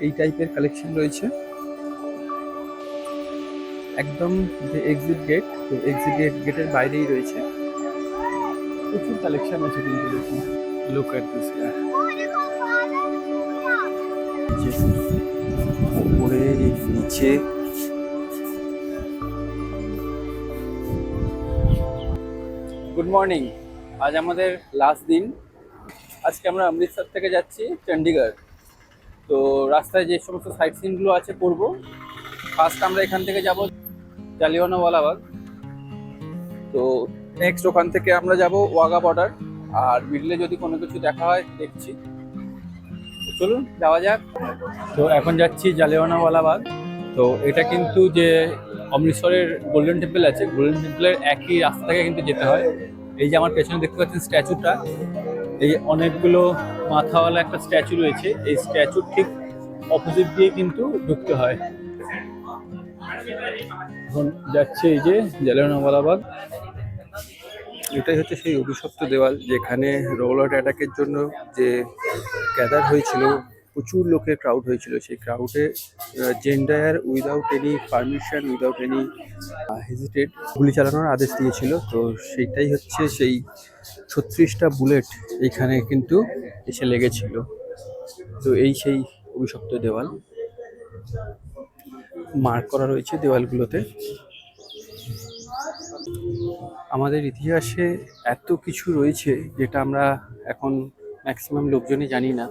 এই টাইপের কালেকশন রয়েছে। একদম যে এক্সিট গেট, তো এক্সিট গেটের বাইরেই রয়েছে। প্রচুর কালেকশন আছে কিন্তু দেখুন। লুক এট দিস, উপরে নিচে। Good morning. আজ আমাদের লাস্ট দিন। আজকে আমরা অমৃতসর থেকে যাচ্ছি চণ্ডীগড়। তো রাস্তায় যে সমস্ত সাইট সিনগুলো আছে করবো। ফার্স্ট আমরা এখান থেকে যাব জালিয়ানওয়ালাবাগ। তো নেক্সট ওখান থেকে আমরা যাব ওয়াঘা বর্ডার। আর মিডলে যদি কোনো কিছু দেখা হয় দেখছি। তো চলুন যাওয়া যাক। তো এখন যাচ্ছি জালিয়ানওয়ালাবাগ। তো এটা কিন্তু যে অমৃতসরের গোল্ডেন টেম্পল আছে, গোল্ডেন টেম্পলের একই রাস্তা থেকে কিন্তু যেতে হয়। এই যে আমার পেছনে দেখতে পাচ্ছেন স্ট্যাচুটা, এই অনেকগুলো মাথাওয়ালা একটা স্ট্যাচু রয়েছে। এই স্ট্যাচুর ঠিক অপোজিট দিয়ে কিন্তু ঢুকতে হয়। এখন যাচ্ছে এই যে জালিয়ানওয়ালাবাগ। এটাই হচ্ছে সেই অভিশপ্ত দেওয়াল যেখানে রোলার অ্যাটাকের জন্য যে গ্যাদার হয়েছিল, প্রচুর লোকের ক্রাউড হয়েছিল। সেই ক্রাউডে General Dyer without any permission, without any hesitated গুলি চালানোর আদেশ দিয়েছিল। তো সেইটাই হচ্ছে সেই 36টা বুলেট এইখানে কিন্তু এসে লেগেছিল। তো এই সেই অভিশপ্ত দেওয়াল মার্ক করা রয়েছে দেওয়ালগুলোতে। আমাদের ইতিহাসে এত কিছু রয়েছে যেটা আমরা এখন ম্যাক্সিমাম লোকজনই জানি না।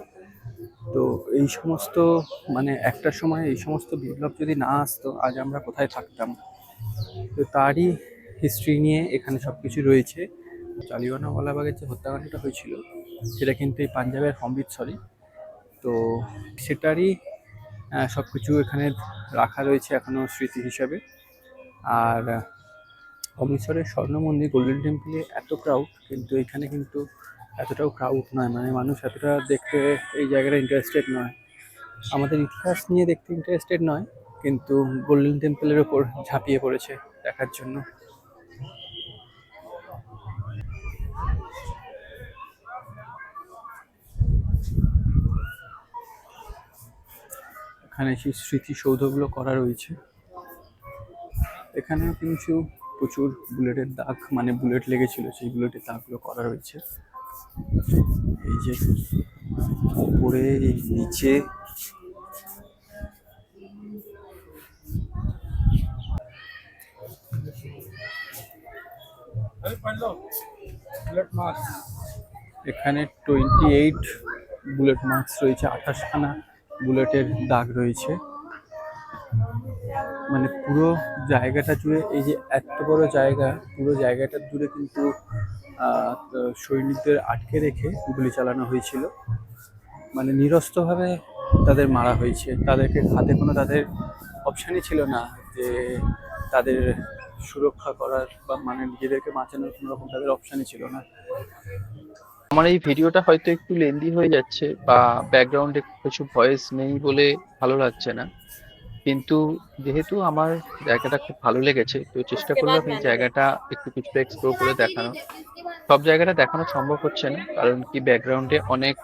তো এই সমস্ত মানে একটা সময় এই সমস্ত বিপ্লব যদি না আসতো আজ আমরা কোথায় থাকতাম। তো তারই হিস্ট্রি নিয়ে এখানে সব কিছু রয়েছে। জালিয়ানওয়ালাবাগের যে হত্যাকাণ্ডটা হয়েছিল সেটা কিন্তু এই পাঞ্জাবের অমৃতসরে। তো সেটারই সব কিছু এখানে রাখা রয়েছে এখনো স্মৃতি হিসাবে। আর অমৃতসরের স্বর্ণ মন্দির গোল্ডেন টেম্পলে এত ক্রাউড, কিন্তু এখানে কিন্তু এতটাও ক্রাউড নয়। মানে মানুষ এতটা দেখতে এই জায়গাটা ইন্টারেস্টেড নয়, আমাদের ইতিহাস নিয়ে দেখতে ইন্টারেস্টেড নয়, কিন্তু গোল্ডেন টেম্পলের ওপর ঝাঁপিয়ে পড়েছে দেখার জন্য। এখানে সেই স্মৃতিসৌধগুলো করা রয়েছে। এখানেও কিন্তু প্রচুর বুলেটের দাগ, মানে বুলেট লেগেছিল সেই বুলেটের দাগগুলো করা রয়েছে। এই যে উপরে নিচে। এখানে 28 বুলেট মার্কস রয়েছে, 28খানা বুলেটের দাগ রয়েছে। মানে পুরো জায়গাটা জুড়ে, এই যে এত বড় জায়গা, পুরো জায়গাটা জুড়ে কিন্তু সৈনিকদের আটকে রেখে গুলি চালানো হয়েছিল। মানে নিরস্ত্রভাবে তাদের মারা হয়েছে। তাদেরকে হাতে কোনো তাদের অপশানই ছিল না যে তাদের সুরক্ষা করার বা মানে নিজেদেরকে বাঁচানোর কোনো রকম তাদের অপশানই ছিল না। আমার এই ভিডিওটা হয়তো একটু লেন্দি হয়ে যাচ্ছে বা ব্যাকগ্রাউন্ডে কিছু ভয়েস নেই বলে ভালো লাগছে না, কিন্তু যেহেতু আমার জায়গাটা খুব ভালো লেগেছে তো চেষ্টা করলাম এই জায়গাটা একটু কিছুটা এক্সপ্লোর করে দেখানো। সব জায়গাটা দেখানো সম্ভব হচ্ছে না কারণ কি ব্যাকগ্রাউন্ডে অনেক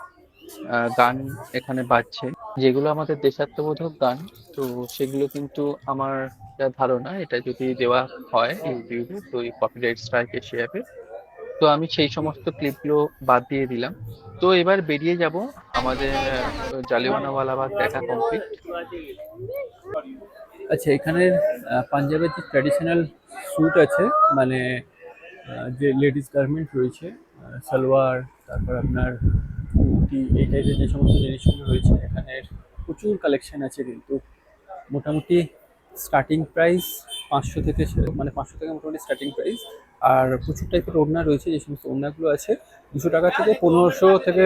গান এখানে বাজছে, যেগুলো আমাদের দেশাত্মবোধক গান। তো সেগুলো কিন্তু আমার যা ধারণা এটা যদি দেওয়া হয় ইউটিউবে তো কপিরাইট স্ট্রাইক এসে যাবে। তো আমি সেই সমস্ত ক্লিপগুলো বাদ দিয়ে দিলাম। তো এবার বেরিয়ে যাব, আমাদের জালিয়ানওয়ালাবাগ দেখা কমপ্লিট। আচ্ছা, এখানের পাঞ্জাবের যে ট্র্যাডিশনাল স্যুট আছে, মানে যে লেডিস গার্মেন্ট রয়েছে, সালোয়ার, তারপর আপনার কুর্তি, এই টাইপের যে সমস্ত জিনিসগুলো রয়েছে এখানের প্রচুর কালেকশন আছে। কিন্তু মোটামুটি স্টার্টিং প্রাইস 500 থেকে মানে 500 থেকে মোটামুটি স্টার্টিং প্রাইস। আর প্রচুর টাইপের ওড়না রয়েছে, যে সমস্ত ওড়নাগুলো আছে 200 টাকা থেকে 1500 থেকে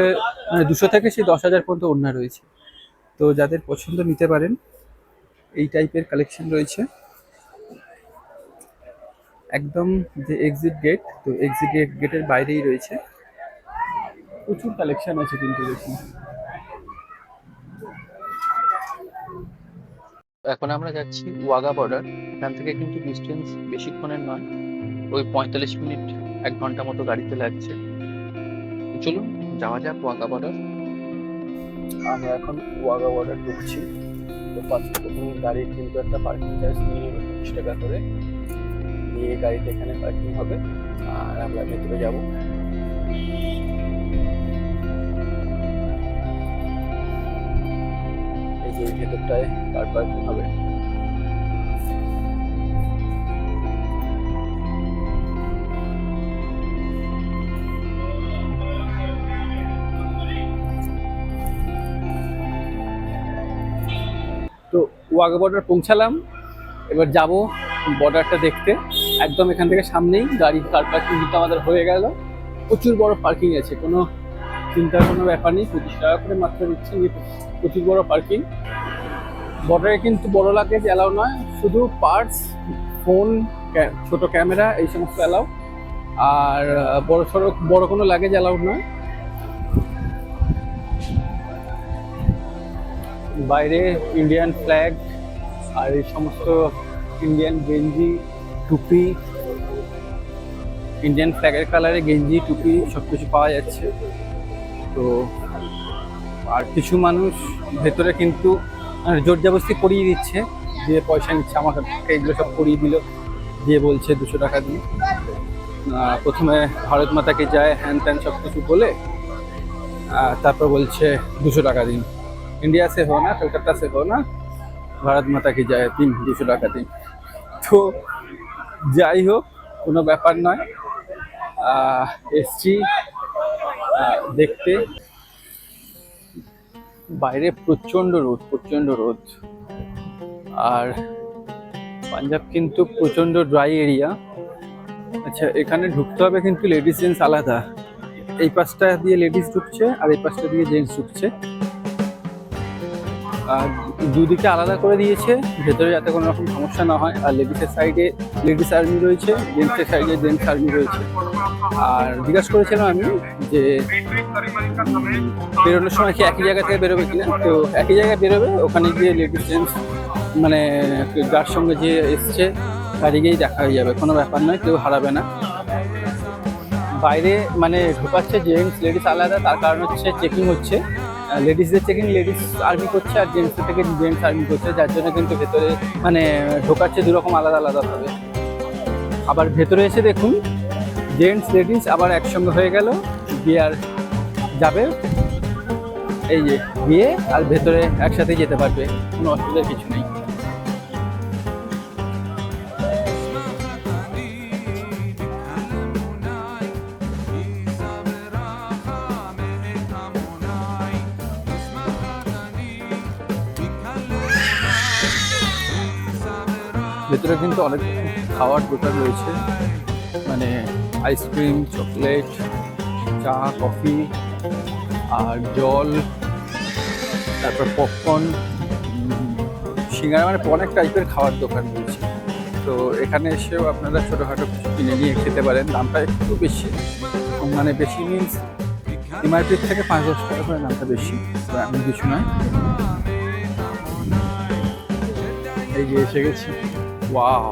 মানে 200 থেকে সেই 10,000 পর্যন্ত ওড়না রয়েছে। তো যাদের পছন্দ নিতে পারেন, এই টাইপের কালেকশন রয়েছে। একদম যে এক্সিট গেট, তো এক্সিট গেটের বাইরেই রয়েছে। প্রচুর কালেকশন আছে কিন্তু দেখুন। এখন আমরা যাচ্ছি ওয়াঘা বর্ডার। এখান থেকে কিন্তু ডিস্টেন্স বেশিক্ষণের নয়, ওই 45 মিনিট 1 ঘন্টা মতো গাড়িতে লাগছে। চলুন যাওয়া যাক ওয়াঘা বর্ডার। আমরা এখন ওয়াঘা বর্ডার ঢুকছি। তো ফার্স্ট প্রথমে গাড়ির কিন্তু একটা পার্কিং চার্জ নিয়ে নেবে 25 টাকা করে, নিয়ে গাড়িটা এখানে পার্কিং হবে আর আমরা ভেতরে যাব। এই যে ভেতরটায় কার পার্কিং হবে। তো ওয়াঘা বর্ডার পৌঁছালাম, এবার যাব বর্ডারটা দেখতে। একদম এখান থেকে সামনেই গাড়ির কার পার্কিং কিন্তু আমাদের হয়ে গেল। প্রচুর বড় পার্কিং আছে, কোনো চিন্তার কোনো ব্যাপার নেই। 25 টাকা করে মাত্র দিচ্ছে, প্রচুর বড় পার্কিং। বর্ডারে কিন্তু বড় লাগেজ অ্যালাউ নয়, শুধু পার্স, ফোন, ছোট ক্যামেরা এই সমস্ত অ্যালাউ। আর বড় কোনো লাগেজ অ্যালাউ নয়। বাইরে ইন্ডিয়ান ফ্ল্যাগ আর এই সমস্ত ইন্ডিয়ান গেঞ্জি, টুপি, ইন্ডিয়ান ফ্ল্যাগের কালারে গেঞ্জি, টুপি সব কিছু পাওয়া যাচ্ছে। তো আর কিছু মানুষ ভেতরে কিন্তু জোর জবরদস্তি করিয়ে দিচ্ছে, দিয়ে পয়সা নিচ্ছে আমার কাছ থেকে। এগুলো সব করিয়ে দিল, দিয়ে বলছে 200 টাকা দিয়ে। প্রথমে ভারত মাতাকে যায় হ্যান ত্যান সব কিছু বলে, তারপর বলছে 200 টাকা দিন, इंडिया से हो ना, कलकत्ता से हो ना, ভারত মাতা কি যায়, 200 টাকা দিন। তো যাই হোক, কোনো ব্যাপার নয়, এসছি দেখতে। বাইরে প্রচণ্ড রোদ, আর পাঞ্জাব কিন্তু প্রচণ্ড ড্রাই এরিয়া। আচ্ছা, এখানে ঢুকতে হবে কিন্তু লেডিস জেন্টস আলাদা। এই পাশটা দিয়ে লেডিস ঢুকছে আর এই পাশটা দিয়ে জেন্টস ঢুকছে। দুদিকে আলাদা করে দিয়েছে ভেতরে, যাতে কোনো রকম সমস্যা না হয়। আর লেডিসের সাইডে লেডিস আর্মি রয়েছে, জেন্টসের সাইডে জেন্টস আর্মি রয়েছে। আর জিজ্ঞাসা করেছিলাম আমি যে বেরোনোর সময় কি একই জায়গা থেকে বেরোবে কিনা, তো একই জায়গায় বেরোবে। ওখানে গিয়ে লেডিস জেন্টস মানে যার সঙ্গে যে এসছে গাড়ি গিয়েই দেখা হয়ে যাবে, কোনো ব্যাপার নয়, কেউ হারাবে না। বাইরে মানে ঢোকাচ্ছে জেন্টস লেডিস আলাদা, তার কারণ হচ্ছে চেকিং হচ্ছে। লেডিসদের চেকিং লেডিস আর্মি করছে আর জেন্টসদের থেকে জেন্টস আর্মি করছে, যার জন্য কিন্তু ভেতরে মানে ঢোকাচ্ছে দুরকম আলাদা আলাদাভাবে। আবার ভেতরে এসে দেখুন জেন্টস লেডিস আবার একসঙ্গে হয়ে গেল, গিয়ে আর যাবে, এই যে গিয়ে আর ভেতরে একসাথে যেতে পারবে, কোনো অসুবিধার কিছু নেই। ভেতরে কিন্তু অনেক খাওয়ার দোকান রয়েছে, মানে আইসক্রিম, চকলেট, চা, কফি আর জল, তারপর পপকর্ন, সিঙ্গারা, মানে অনেক টাইপের খাওয়ার দোকান রয়েছে। তো এখানে এসেও আপনারা ছোটোখাটো কিছু কিনে নিয়ে খেতে পারেন। দামটা একটু বেশি, মানে বেশি মিনস এমআরপির থেকে 5-10 টাকা করে দামটা বেশি, এমন কিছু নয়। এই যে এসে গেছি। Wow,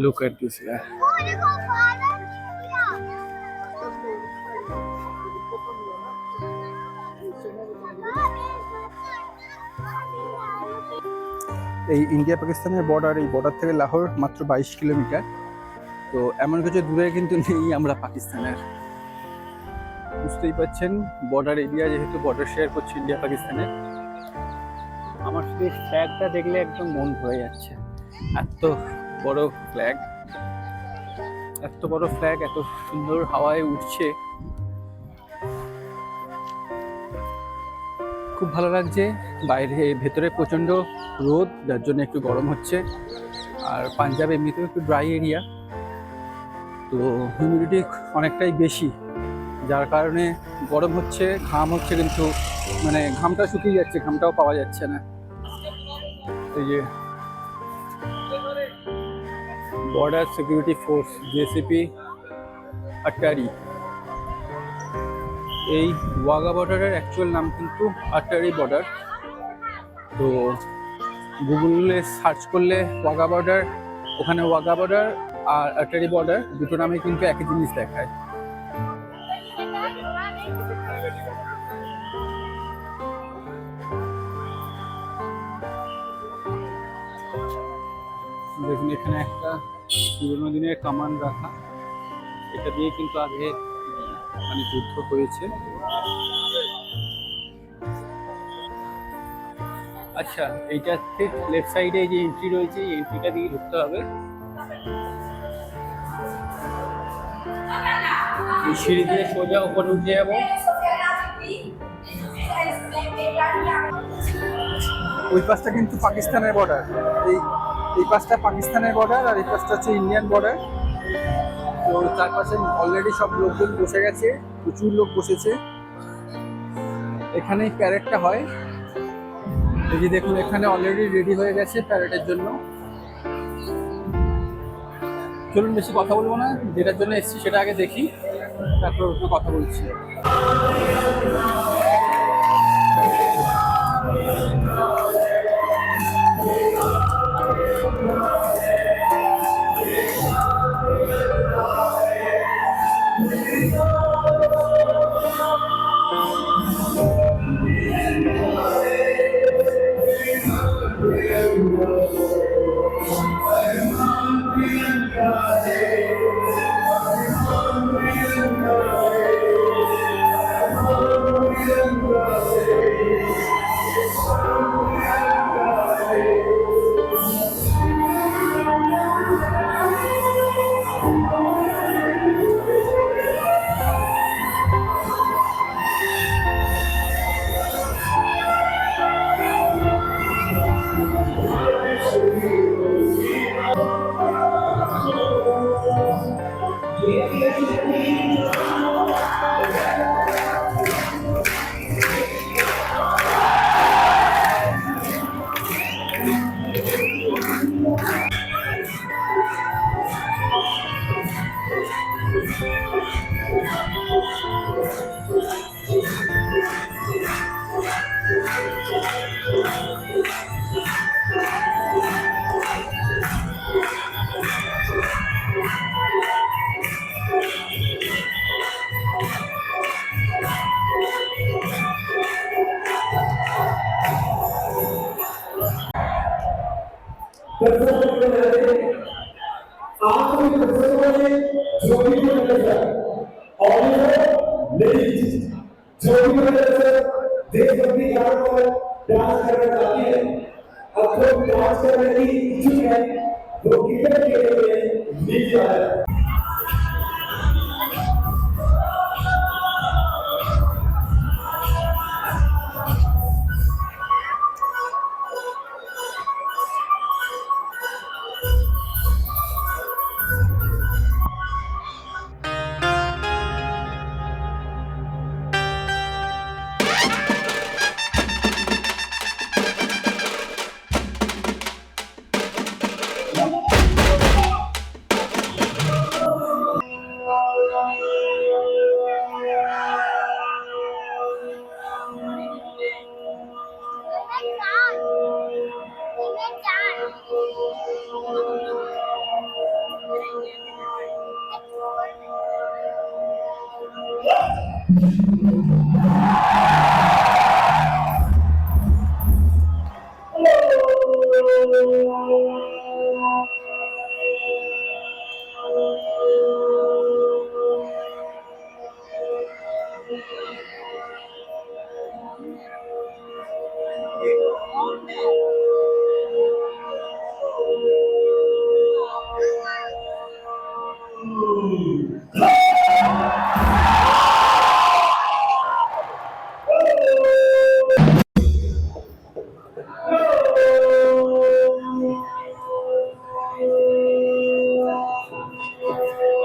look at this guy. এই ইন্ডিয়া পাকিস্তানের বর্ডার, এই বর্ডার থেকে লাহোর মাত্র 22 কিলোমিটার। তো এমন কিছু দূরে কিন্তু নেই আমরা পাকিস্তানের, বুঝতেই পারছেন। বর্ডার এরিয়া যেহেতু, বর্ডার শেয়ার করছে ইন্ডিয়া পাকিস্তানের। আমার শুধু ফ্ল্যাগটা দেখলে একদম মন ভরে যাচ্ছে। এত বড় ফ্ল্যাগ, এত বড় ফ্ল্যাগ, এত সুন্দর হাওয়ায় উঠছে, খুব ভালো লাগছে। বাইরে ভেতরে প্রচণ্ড রোদ, যার জন্য একটু গরম হচ্ছে। আর পাঞ্জাব এমনিতেও একটু ড্রাই এরিয়া, তো হিউমিডিটি অনেকটাই বেশি, যার কারণে গরম হচ্ছে, ঘাম হচ্ছে, কিন্তু মানে ঘামটা শুকিয়ে যাচ্ছে, ঘামটাও পাওয়া যাচ্ছে না। এই যে border security force, JCB Attari. এই ওয়াঘা বর্ডারের অ্যাকচুয়াল নাম কিন্তু আটারি বর্ডার। তো গুগলে সার্চ করলে ওয়াঘা বর্ডার, ওখানে ওয়াঘা বর্ডার আর আটারি বর্ডার দুটো নামে কিন্তু একই জিনিস দেখায়। দেখুন এখানে একটা পুরোনো দিনের কামান রাখা, এটা দিয়ে কিন্তু আগে মানে যুদ্ধ হয়েছে। আচ্ছা, এইটা ঠিক লেফট সাইডে যে এন্ট্রি রয়েছে, এই এন্ট্রিটা দিয়ে ঢুকতে হবে। এই সিঁড়ি দিয়ে সোজা উপরে উঠে যাবো। ওই পাশটা কিন্তু পাকিস্তানের বর্ডার, এই এই পাশটা পাকিস্তানের বর্ডার, আর এই পাশটা হচ্ছে ইন্ডিয়ান বর্ডার। তো তার পাশে অলরেডি সব লোকজন বসে গেছে, প্রচুর লোক বসেছে। এখানেই প্যারেডটা হয়। এই যে দেখুন এখানে অলরেডি রেডি হয়ে গেছে প্যারেডের জন্য। চলুন বেশি কথা বলবো না, যেটার জন্য এসেছি সেটা আগে দেখি, তারপর একটু কথা বলছি। देशभक्ति गानों पर डांस करना चाहती है। अब जो डांस करने की इच्छुक है वो क्रिकेट के लिए नीचे आए।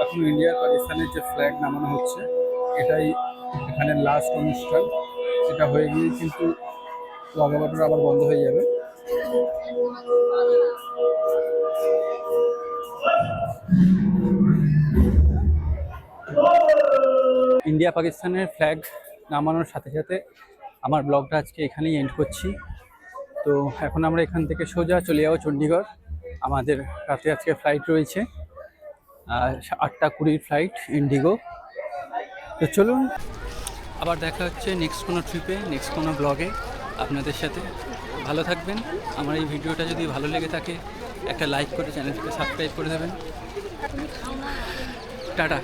এখন ইন্ডিয়া পাকিস্তানের যে ফ্ল্যাগ নামানো হচ্ছে, এটাই এখানে লাস্ট অনুষ্ঠান। এটা হয়ে গিয়ে কিন্তু লাগাবাটোর আবার বন্ধ হয়ে যাবে। ইন্ডিয়া পাকিস্তানের ফ্ল্যাগ নামানোর সাথে সাথে আমার ব্লগটা আজকে এখানেই এন্ড করছি। তো এখন আমরা এখান থেকে সোজা চলে যাবো চণ্ডীগড়। আমাদের রাতে আজকে ফ্লাইট রয়েছে 8টা 20 ফ্লাইট ইন্ডিগো। তো চলুন আবার দেখা হচ্ছে নেক্সট কোনো ট্রিপে, নেক্সট কোনো ব্লগে। আপনাদের সাথে। ভালো থাকবেন। আমার এই ভিডিওটা যদি ভালো লেগে থাকে একটা লাইক করে চ্যানেলটাকে সাবস্ক্রাইব করে দেবেন। টাটা।